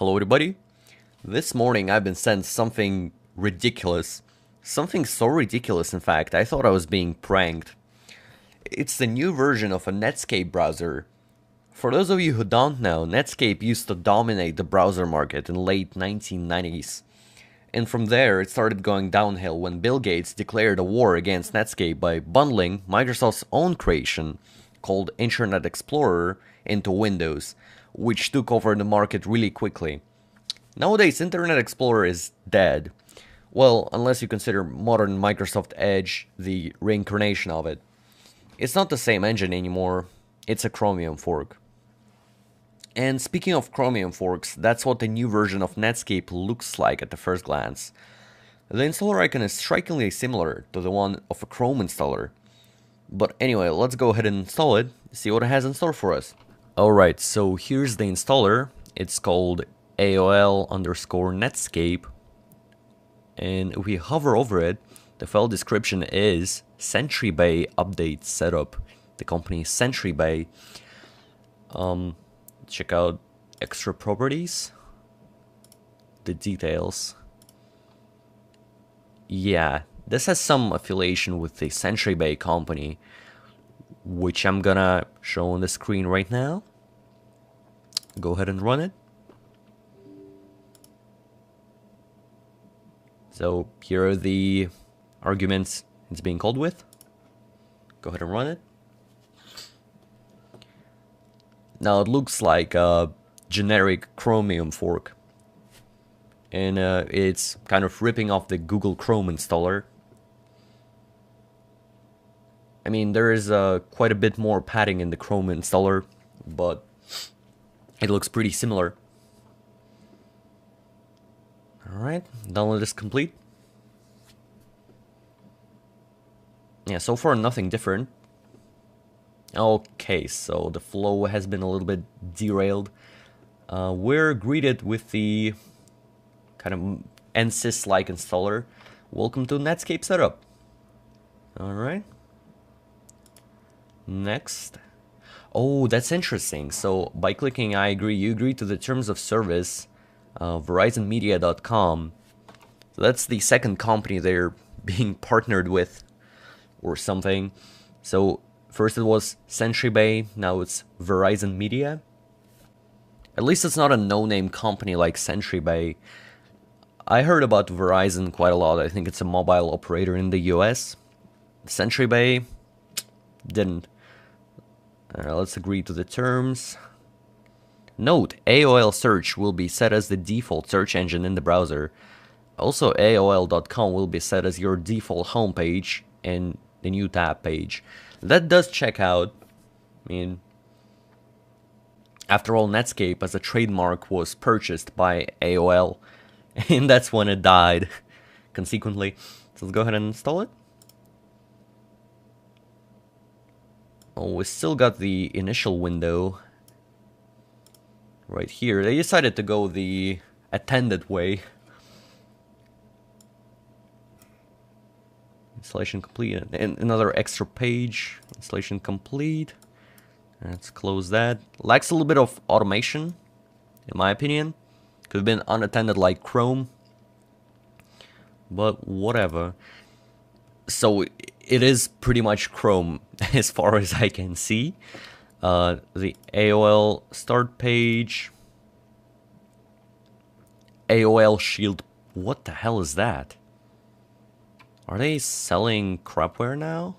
Hello everybody. This morning I've been sent something ridiculous. Something so ridiculous, in fact, I thought I was being pranked. It's the new version of a Netscape browser. For those of you who don't know, Netscape used to dominate the browser market in late 1990s. And from there, it started going downhill when Bill Gates declared a war against Netscape by bundling Microsoft's own creation, called Internet Explorer, into Windows, which took over the market really quickly. Nowadays, Internet Explorer is dead. Well, unless you consider modern Microsoft Edge the reincarnation of it. It's not the same engine anymore, it's a Chromium fork. And speaking of Chromium forks, that's what the new version of Netscape looks like at the first glance. The installer icon is strikingly similar to the one of a Chrome installer. But anyway, let's go ahead and install it, see what it has in store for us. Alright, so here's the installer. It's called AOL_Netscape. And if we hover over it, the file description is Century Bay update setup. The company is Century Bay. Check out extra properties, the details. Yeah, this has some affiliation with the Century Bay company, which I'm gonna show on the screen right now. Go ahead and run it. So here are the arguments it's being called with. Go ahead and run it. Now it looks like a generic Chromium fork. And it's kind of ripping off the Google Chrome installer. I mean, there is quite a bit more padding in the Chrome installer, but it looks pretty similar. Alright, download is complete. Yeah, so far nothing different. Okay, so the flow has been a little bit derailed. We're greeted with the kind of NSYS-like installer. Welcome to Netscape setup. Alright. Next. Oh, that's interesting. So by clicking I agree, you agree to the terms of service, VerizonMedia.com. So that's the second company they're being partnered with or something. So first it was Century Bay, now it's Verizon Media. At least it's not a no-name company like Century Bay. I heard about Verizon quite a lot. I think it's a mobile operator in the US. Century Bay didn't. Let's agree to the terms. Note, AOL search will be set as the default search engine in the browser. Also, AOL.com will be set as your default homepage and the new tab page. That does check out. I mean, after all, Netscape as a trademark was purchased by AOL, and that's when it died, consequently. So let's go ahead and install it. Oh, we still got the initial window right here. They decided to go the attended way. Installation complete. And another extra page. Installation complete. Let's close that. Lacks a little bit of automation, in my opinion. Could have been unattended like Chrome. But whatever. So it is pretty much Chrome as far as I can see. The AOL start page. AOL Shield. What the hell is that? Are they selling crapware now?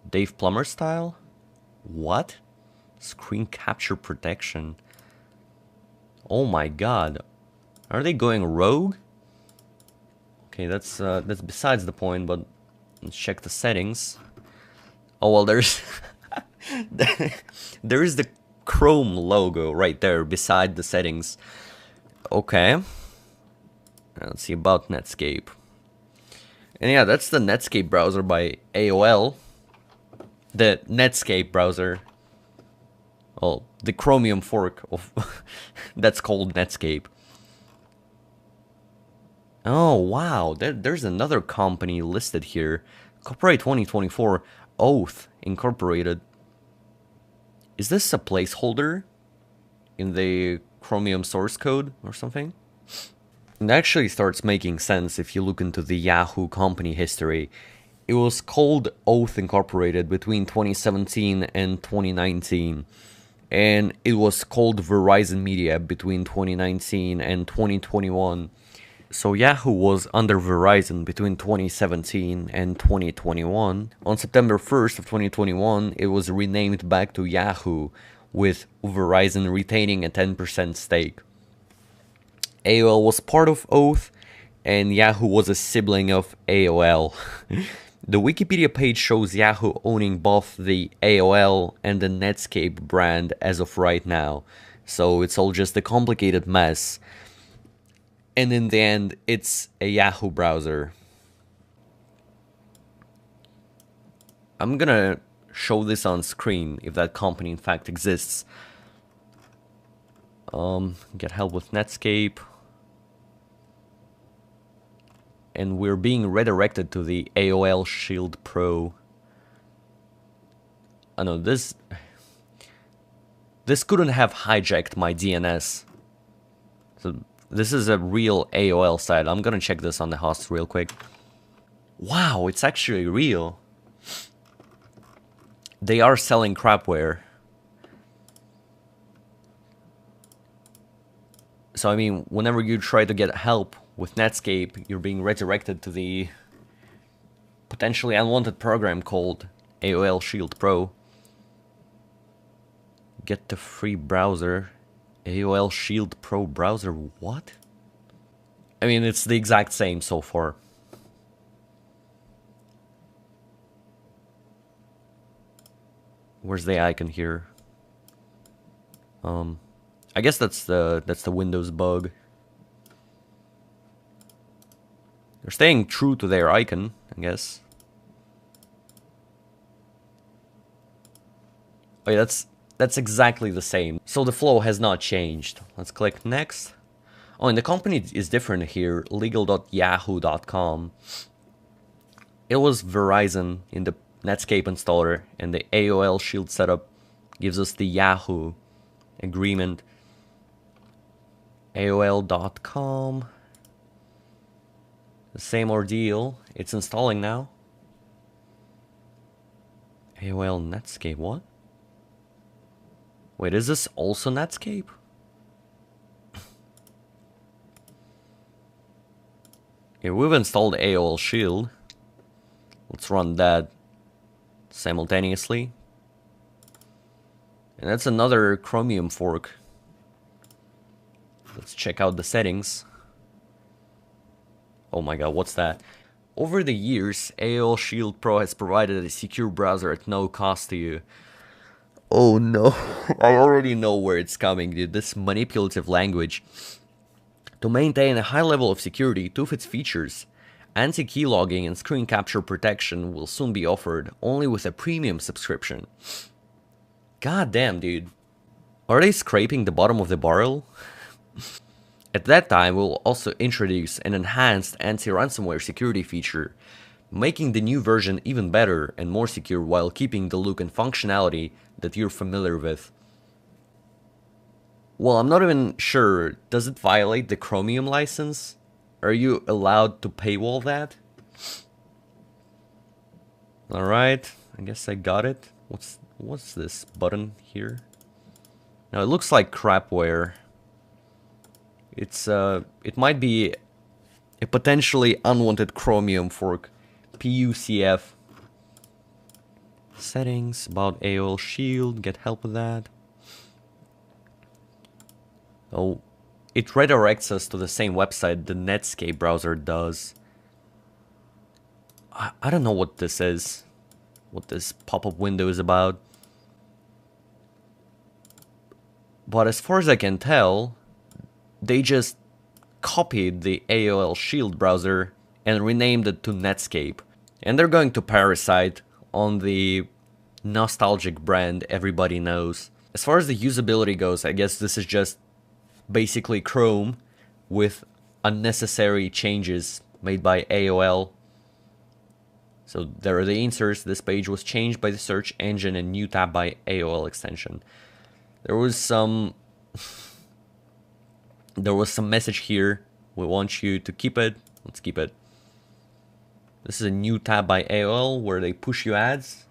Dave Plummer style? What? Screen capture protection. Oh my god. Are they going rogue? Okay, that's besides the point, but let's check the settings. Oh well, there's there is the Chrome logo right there beside the settings. Okay. Let's see about Netscape. And yeah, that's the Netscape browser by AOL. The Netscape browser. Well, the Chromium fork of that's called Netscape. Oh wow, there's another company listed here. Copyright 2024, Oath Incorporated. Is this a placeholder in the Chromium source code or something. It actually starts making sense if you look into the Yahoo company history. It was called Oath Incorporated between 2017 and 2019. And it was called Verizon Media between 2019 and 2021. So Yahoo was under Verizon between 2017 and 2021. On September 1st of 2021, it was renamed back to Yahoo, with Verizon retaining a 10% stake. AOL was part of Oath, and Yahoo was a sibling of AOL. The Wikipedia page shows Yahoo owning both the AOL and the Netscape brand as of right now, so it's all just a complicated mess. And in the end, it's a Yahoo browser. I'm gonna show this on screen if that company in fact exists. Get help with Netscape. And we're being redirected to the AOL Shield Pro. I know this couldn't have hijacked my DNS. So this is a real AOL site. I'm gonna check this on the host real quick. Wow, it's actually real. They are selling crapware. So I mean, whenever you try to get help with Netscape, you're being redirected to the potentially unwanted program called AOL Shield Pro. Get the free browser. AOL Shield Pro browser, what? I mean, it's the exact same so far. Where's the icon here? I guess that's the Windows bug. They're staying true to their icon, I guess. Oh yeah, that's exactly the same. So the flow has not changed. Let's click next. Oh, and the company is different here, legal.yahoo.com. It was Verizon in the Netscape installer, and the AOL Shield setup gives us the Yahoo agreement. AOL.com. The same ordeal. It's installing now. AOL Netscape, what? Wait, is this also Netscape? Yeah, we've installed AOL Shield. Let's run that simultaneously. And that's another Chromium fork. Let's check out the settings. Oh my god, what's that? Over the years, AOL Shield Pro has provided a secure browser at no cost to you. Oh no, I already know where it's coming, dude. This manipulative language. To maintain a high level of security to its features, anti-key logging and screen capture protection will soon be offered only with a premium subscription. God damn, dude. Are they scraping the bottom of the barrel? At that time, we'll also introduce an enhanced anti-ransomware security feature, making the new version even better and more secure while keeping the look and functionality that you're familiar with. Well, I'm not even sure, does it violate the Chromium license? Are you allowed to paywall that? Alright, I guess I got it. What's this button here? Now it looks like crapware. It might be a potentially unwanted Chromium fork. PUCF. Settings, about AOL Shield, get help with that. Oh, it redirects us to the same website the Netscape browser does. I don't know what this is. What this pop-up window is about. But as far as I can tell, they just copied the AOL Shield browser and renamed it to Netscape. And they're going to parasite on the nostalgic brand everybody knows. As far as the usability goes, I guess this is just basically Chrome with unnecessary changes made by AOL. So there are the inserts. This page was changed by the search engine and new tab by AOL extension. There was some There was some message here. We want you to keep it. Let's keep it. This is a new tab by AOL where they push you ads.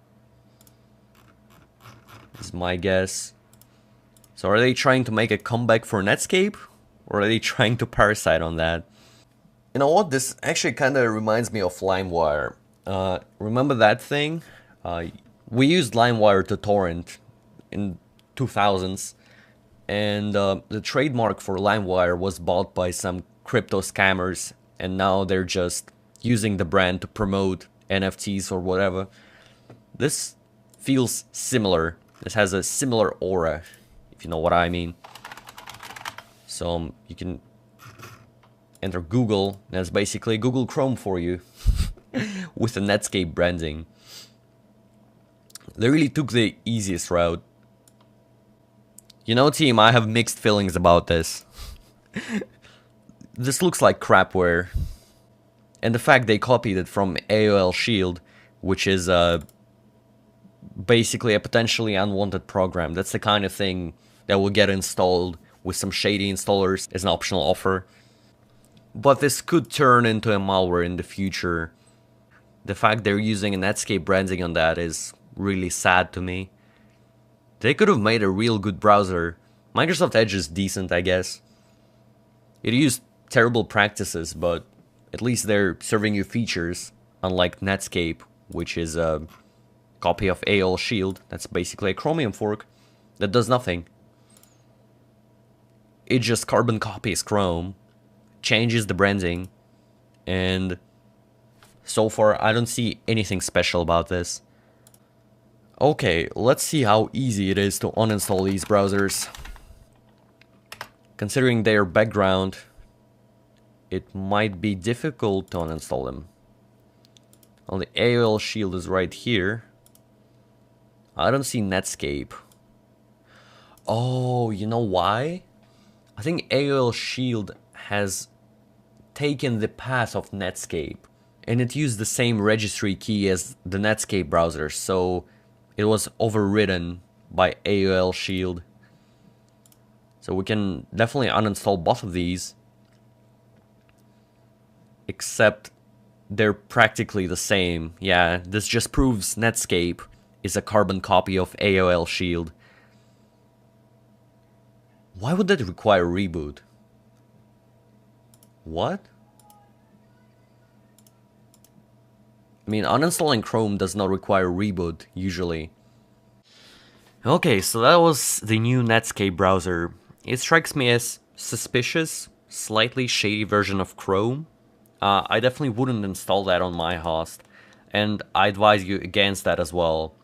This is my guess. So are they trying to make a comeback for Netscape? Or are they trying to parasite on that? You know what? This actually kind of reminds me of LimeWire. Remember that thing? We used LimeWire to torrent in 2000s. And the trademark for LimeWire was bought by some crypto scammers. And now they're just using the brand to promote NFTs or whatever. This feels similar. This has a similar aura, if you know what I mean. So you can enter Google, and it's basically Google Chrome for you with the Netscape branding. They really took the easiest route. You know, team, I have mixed feelings about this. This looks like crapware. And the fact they copied it from AOL Shield, which is basically a potentially unwanted program. That's the kind of thing that will get installed with some shady installers as an optional offer. But this could turn into a malware in the future. The fact they're using a Netscape branding on that is really sad to me. They could have made a real good browser. Microsoft Edge is decent, I guess. It used terrible practices, but at least they're serving you features, unlike Netscape, which is a copy of AOL Shield. That's basically a Chromium fork that does nothing. It just carbon copies Chrome, changes the branding, and so far I don't see anything special about this. Okay, let's see how easy it is to uninstall these browsers. Considering their background, it might be difficult to uninstall them. Well, the AOL Shield is right here. I don't see Netscape. Oh, you know why? I think AOL Shield has taken the path of Netscape, and it used the same registry key as the Netscape browser, so it was overridden by AOL Shield. So we can definitely uninstall both of these, except they're practically the same. Yeah, this just proves Netscape is a carbon copy of AOL Shield. Why would that require reboot? What? I mean, uninstalling Chrome does not require reboot, usually. Okay, so that was the new Netscape browser. It strikes me as suspicious, slightly shady version of Chrome. I definitely wouldn't install that on my host, and I advise you against that as well.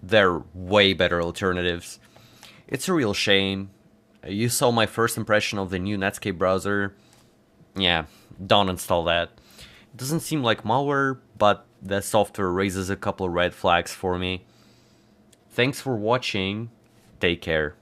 There are way better alternatives. It's a real shame. You saw my first impression of the new Netscape browser. Yeah, don't install that. It doesn't seem like malware, but the software raises a couple red flags for me. Thanks for watching. Take care.